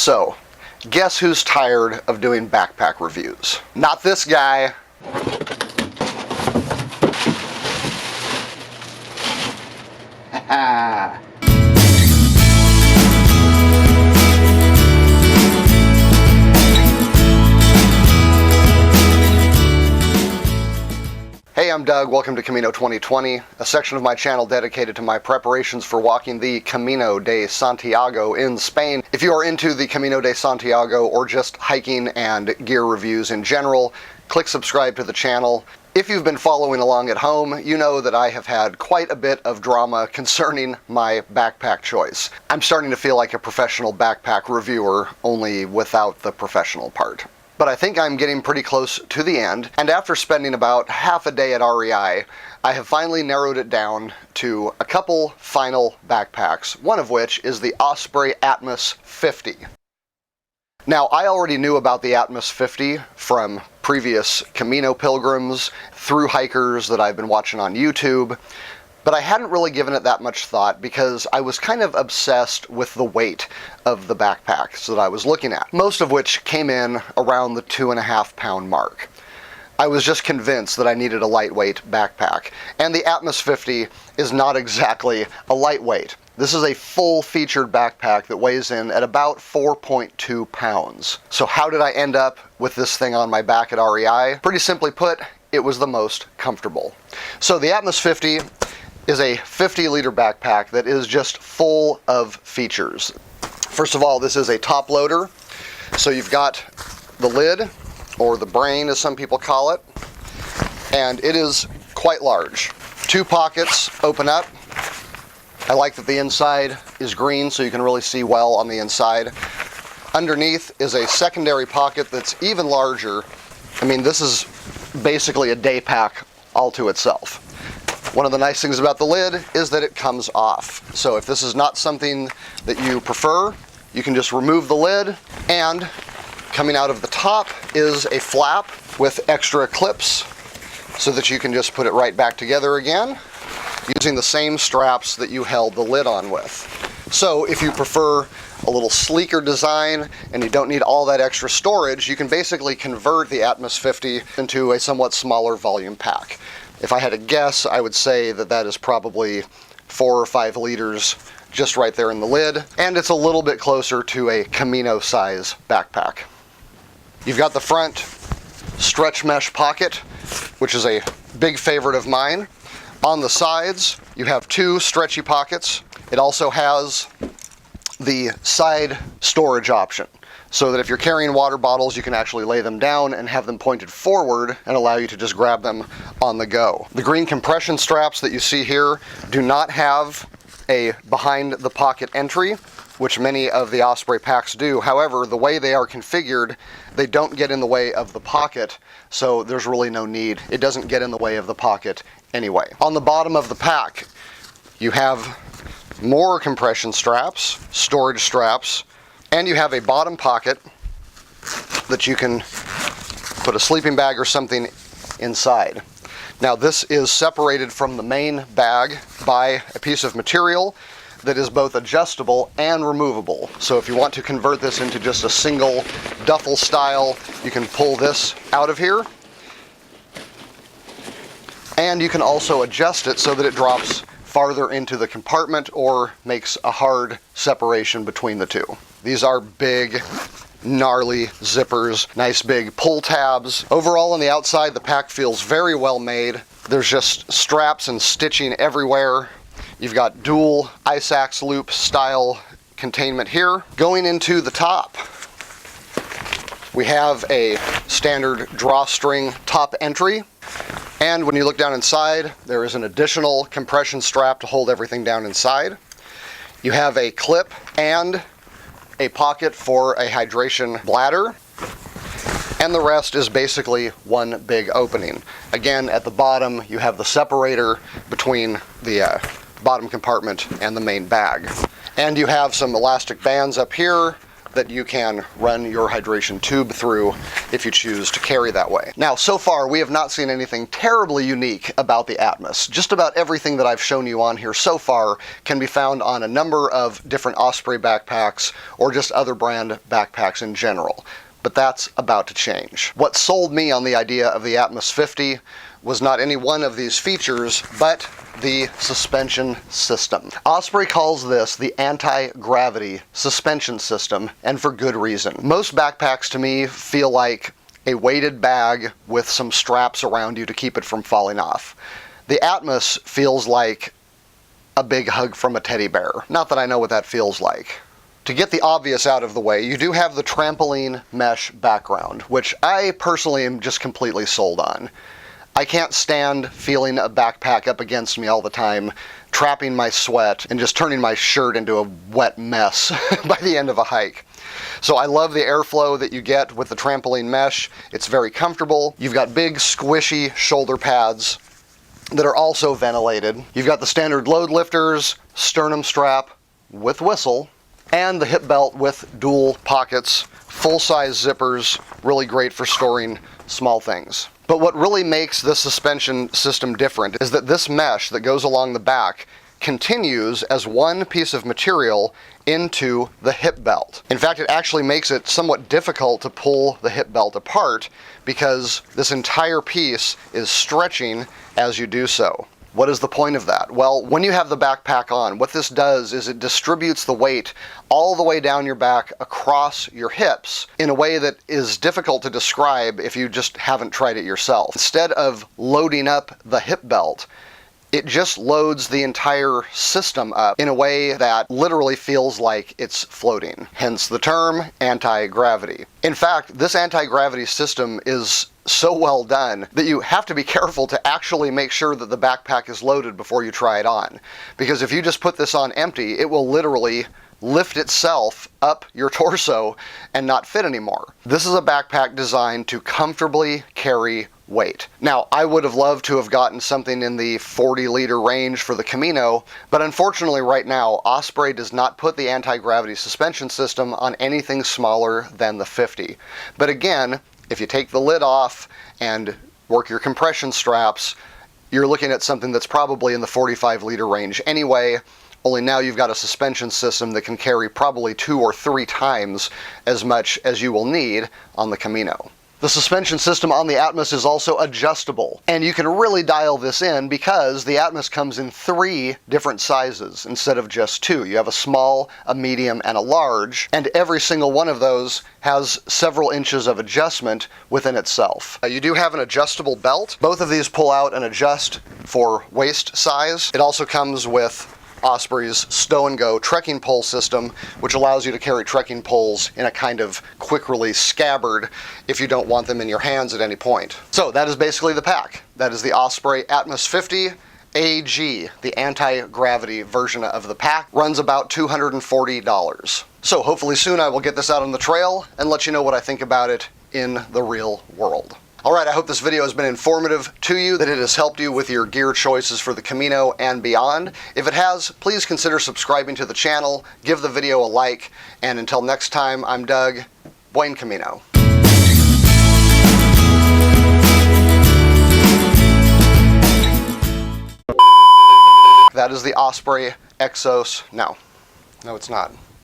So, guess who's tired of doing backpack reviews? Not this guy. Hey, I'm Doug. Welcome to Camino 2020, a section of my channel dedicated to my preparations for walking the Camino de Santiago in Spain. If you are into the Camino de Santiago or just hiking and gear reviews in general, click subscribe to the channel. If you've been following along at home, you know that I have had quite a bit of drama concerning my backpack choice. I'm starting to feel like a professional backpack reviewer, only without the professional part. But I think I'm getting pretty close to the end, and after spending about half a day at REI, I have finally narrowed it down to a couple final backpacks, one of which is the Osprey Atmos 50. Now, I already knew about the Atmos 50 from previous Camino pilgrims, through hikers that I've been watching on YouTube, but I hadn't really given it that much thought because I was kind of obsessed with the weight of the backpacks that I was looking at, most of which came in around the 2.5 pound mark. I was just convinced that I needed a lightweight backpack, and the Atmos 50 is not exactly a lightweight. This is a full-featured backpack that weighs in at about 4.2 pounds. So how did I end up with this thing on my back at REI? Pretty simply put, it was the most comfortable. So the Atmos 50 is a 50-liter backpack that is just full of features. First of all, this is a top loader. So you've got the lid, or the brain as some people call it, and it is quite large. 2 pockets open up. I like that the inside is green so you can really see well on the inside. Underneath is a secondary pocket that's even larger. I mean, this is basically a day pack all to itself. One of the nice things about the lid is that it comes off. So if this is not something that you prefer, you can just remove the lid, and coming out of the top is a flap with extra clips so that you can just put it right back together again using the same straps that you held the lid on with. So if you prefer a little sleeker design and you don't need all that extra storage, you can basically convert the Atmos 50 into a somewhat smaller volume pack. If I had to guess, I would say that that is probably 4 or 5 liters just right there in the lid, and it's a little bit closer to a Camino size backpack. You've got the front stretch mesh pocket, which is a big favorite of mine. On the sides, you have 2 stretchy pockets. It also has the side storage option, so that if you're carrying water bottles, you can actually lay them down and have them pointed forward and allow you to just grab them on the go. The green compression straps that you see here do not have a behind the pocket entry, which many of the Osprey packs do. However, the way they are configured, they don't get in the way of the pocket, so there's really no need. It doesn't get in the way of the pocket anyway. On the bottom of the pack, you have more compression straps, storage straps, and you have a bottom pocket that you can put a sleeping bag or something inside. Now, this is separated from the main bag by a piece of material that is both adjustable and removable. So if you want to convert this into just a single duffel style, you can pull this out of here. And you can also adjust it so that it drops farther into the compartment or makes a hard separation between the two. These are big, gnarly zippers, nice big pull tabs. Overall on the outside, the pack feels very well made. There's just straps and stitching everywhere. You've got dual ice axe loop style containment here. Going into the top, we have a standard drawstring top entry. And when you look down inside, there is an additional compression strap to hold everything down inside. You have a clip and a pocket for a hydration bladder, and the rest is basically one big opening. Again, at the bottom, you have the separator between the bottom compartment and the main bag. And you have some elastic bands up here that you can run your hydration tube through if you choose to carry that way. Now, so far, we have not seen anything terribly unique about the Atmos. Just about everything that I've shown you on here so far can be found on a number of different Osprey backpacks or just other brand backpacks in general. But that's about to change. What sold me on the idea of the Atmos 50 was not any one of these features, but the suspension system. Osprey calls this the anti-gravity suspension system, and for good reason. Most backpacks to me feel like a weighted bag with some straps around you to keep it from falling off. The Atmos feels like a big hug from a teddy bear. Not that I know what that feels like. To get the obvious out of the way, you do have the trampoline mesh background, which I personally am just completely sold on. I can't stand feeling a backpack up against me all the time, trapping my sweat, and just turning my shirt into a wet mess by the end of a hike. So I love the airflow that you get with the trampoline mesh. It's very comfortable. You've got big, squishy shoulder pads that are also ventilated. You've got the standard load lifters, sternum strap with whistle, and the hip belt with dual pockets, full-size zippers, really great for storing small things. But what really makes this suspension system different is that this mesh that goes along the back continues as one piece of material into the hip belt. In fact, it actually makes it somewhat difficult to pull the hip belt apart because this entire piece is stretching as you do so. What is the point of that? Well, when you have the backpack on, what this does is it distributes the weight all the way down your back across your hips in a way that is difficult to describe if you just haven't tried it yourself. Instead of loading up the hip belt, it just loads the entire system up in a way that literally feels like it's floating. Hence the term anti-gravity. In fact, this anti-gravity system is so well done that you have to be careful to actually make sure that the backpack is loaded before you try it on. Because if you just put this on empty, it will literally lift itself up your torso and not fit anymore. This is a backpack designed to comfortably carry weight. Now, I would have loved to have gotten something in the 40-liter range for the Camino, but unfortunately right now, Osprey does not put the anti-gravity suspension system on anything smaller than the 50. But again, if you take the lid off and work your compression straps, you're looking at something that's probably in the 45-liter range anyway, only now you've got a suspension system that can carry probably 2 or 3 times as much as you will need on the Camino. The suspension system on the Atmos is also adjustable, and you can really dial this in because the Atmos comes in 3 different sizes instead of just 2. You have a small, a medium, and a large, and every single one of those has several inches of adjustment within itself. You do have an adjustable belt. Both of these pull out and adjust for waist size. It also comes with Osprey's Stow and Go trekking pole system, which allows you to carry trekking poles in a kind of quick release scabbard if you don't want them in your hands at any point. So that is basically the pack. That is the Osprey Atmos 50 AG, the anti-gravity version of the pack. Runs about $240. So hopefully soon I will get this out on the trail and let you know what I think about it in the real world. Alright, I hope this video has been informative to you, that it has helped you with your gear choices for the Camino and beyond. If it has, please consider subscribing to the channel, give the video a like, and until next time, I'm Doug. Buen Camino. That is the Osprey Exos. No, it's not.